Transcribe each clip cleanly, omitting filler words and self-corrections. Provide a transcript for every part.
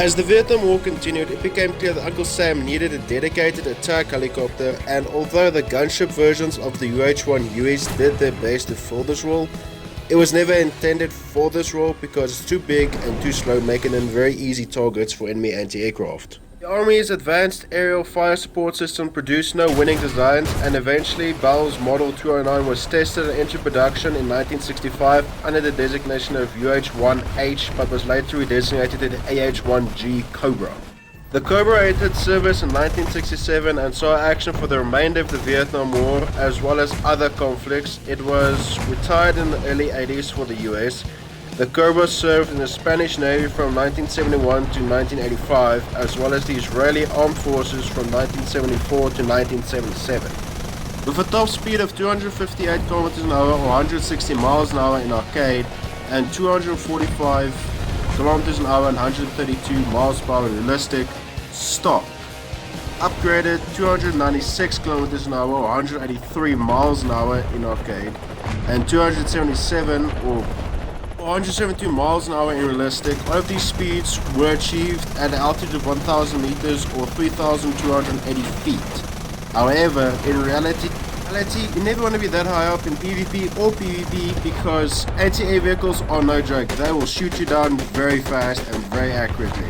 As the Vietnam War continued, it became clear that Uncle Sam needed a dedicated attack helicopter, and although the gunship versions of the AH1Gs did their best to fill this role, it was never intended for this role because it's too big and too slow, making them very easy targets for enemy anti-aircraft. The Army's Advanced Aerial Fire Support System produced no winning designs, and eventually Bell's Model 209 was tested and entered production in 1965 under the designation of AH1H, but was later redesignated as AH1G Cobra. The Cobra entered service in 1967 and saw action for the remainder of the Vietnam War as well as other conflicts. It was retired in the early 80s for the US. The Cobra served in the Spanish Navy from 1971 to 1985, as well as the Israeli Armed Forces from 1974 to 1977. With a top speed of 258 km an hour or 160 miles an hour in arcade, and 245 km an hour and 132 miles per hour realistic, stock. Upgraded 296 km an hour or 183 miles an hour in arcade, and 277 or 172 miles an hour in realistic. All of these speeds were achieved at an altitude of 1000 meters or 3280 feet. However, in reality, you never want to be that high up in PvP or PvP because anti-air vehicles are no joke. They will shoot you down very fast and very accurately.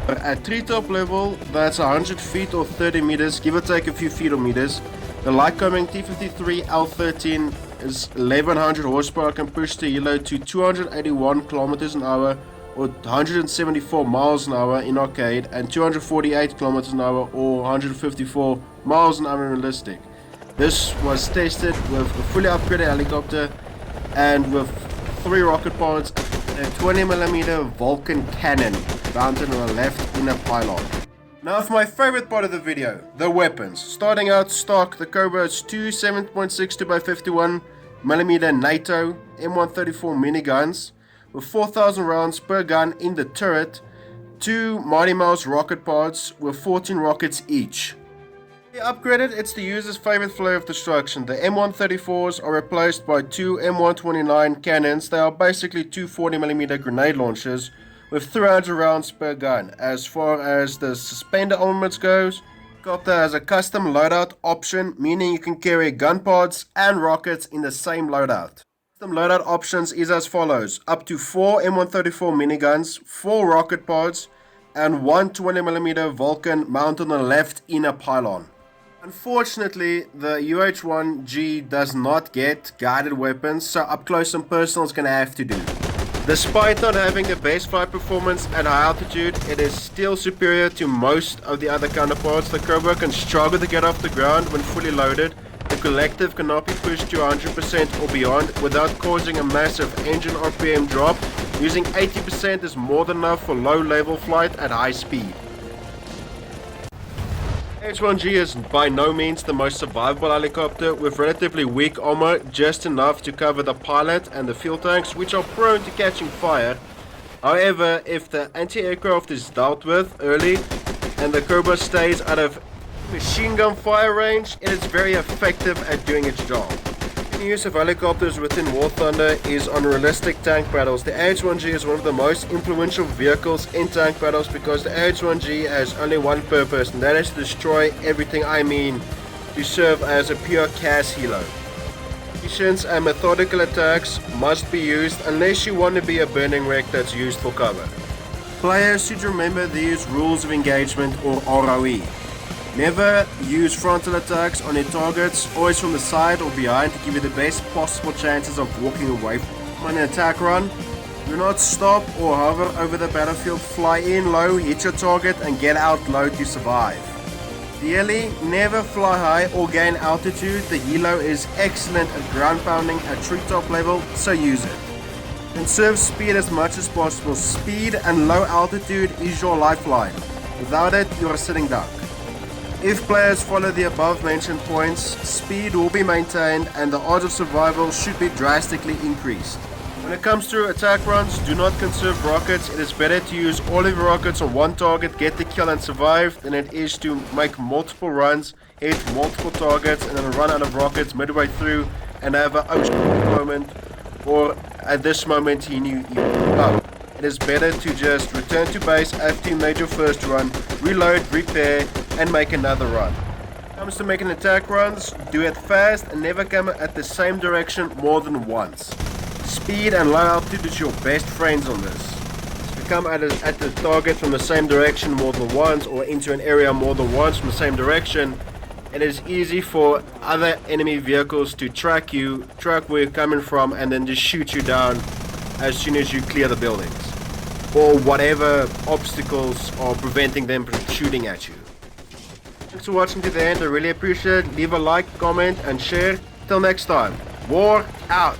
At treetop level, that's 100 feet or 30 meters, give or take a few feet or meters. The Lycoming T-53 L13 is 1100 horsepower, can push the helo to 281 kilometers an hour or 174 miles an hour in arcade, and 248 kilometers an hour or 154 miles an hour in realistic. This was tested with a fully upgraded helicopter and with 3 rocket pods and a 20mm Vulcan cannon mounted on the left inner pylon. Now for my favorite part of the video, the weapons. Starting out stock, the Cobra has two 7.62x51mm NATO M134 miniguns with 4,000 rounds per gun in the turret, 2 Mighty Mouse rocket pods with 14 rockets each. Upgraded, it's the user's favorite flare of destruction. The M134s are replaced by 2 M129 cannons. They are basically two 40mm grenade launchers with 300 rounds per gun. As far as the suspender armaments goes, the helicopter has a custom loadout option, meaning you can carry gun pods and rockets in the same loadout. Custom loadout options is as follows: up to 4 M134 miniguns, 4 rocket pods, and 1 20mm Vulcan mounted on the left inner pylon. Unfortunately, the AH1G does not get guided weapons, so up close and personal is going to have to do. Despite not having the best flight performance at high altitude, it is still superior to most of the other counterparts. The Cobra can struggle to get off the ground when fully loaded. The collective cannot be pushed to 100% or beyond without causing a massive engine RPM drop. Using 80% is more than enough for low level flight at high speed. AH1G is by no means the most survivable helicopter, with relatively weak armor, just enough to cover the pilot and the fuel tanks, which are prone to catching fire. However, if the anti-aircraft is dealt with early and the Cobra stays out of machine gun fire range, it is very effective at doing its job. The use of helicopters within War Thunder is on realistic tank battles. The AH1G is one of the most influential vehicles in tank battles because the AH1G has only one purpose, and that is to destroy everything. I mean, to serve as a pure CAS helo. Patience and methodical attacks must be used unless you want to be a burning wreck that's used for cover. Players should remember these rules of engagement, or ROE. Never use frontal attacks on your targets, always from the side or behind to give you the best possible chances of walking away from an attack run. Do not stop or hover over the battlefield, fly in low, hit your target and get out low to survive. Ideally, never fly high or gain altitude. The helo is excellent at ground pounding at treetop level, so use it. Conserve speed as much as possible. Speed and low altitude is your lifeline. Without it, you are sitting duck. If players follow the above mentioned points, speed will be maintained and the odds of survival should be drastically increased. When it comes to attack runs, do not conserve rockets. It is better to use all of your rockets on one target, get the kill and survive, than it is to make multiple runs, hit multiple targets and then run out of rockets midway through and have an oh shit moment, or at this moment he knew. it is better to just return to base after you made your first run, reload, repair, and make another run. When it comes to making attack runs, do it fast and never come at the same direction more than once. Speed and low altitude is your best friends on this. If you come at the target from the same direction more than once, or into an area more than once from the same direction, it is easy for other enemy vehicles to track where you're coming from, and then just shoot you down as soon as you clear the buildings, or whatever obstacles are preventing them from shooting at you. Thanks for watching to the end, I really appreciate it. Leave a like, comment, and share. Till next time, war out!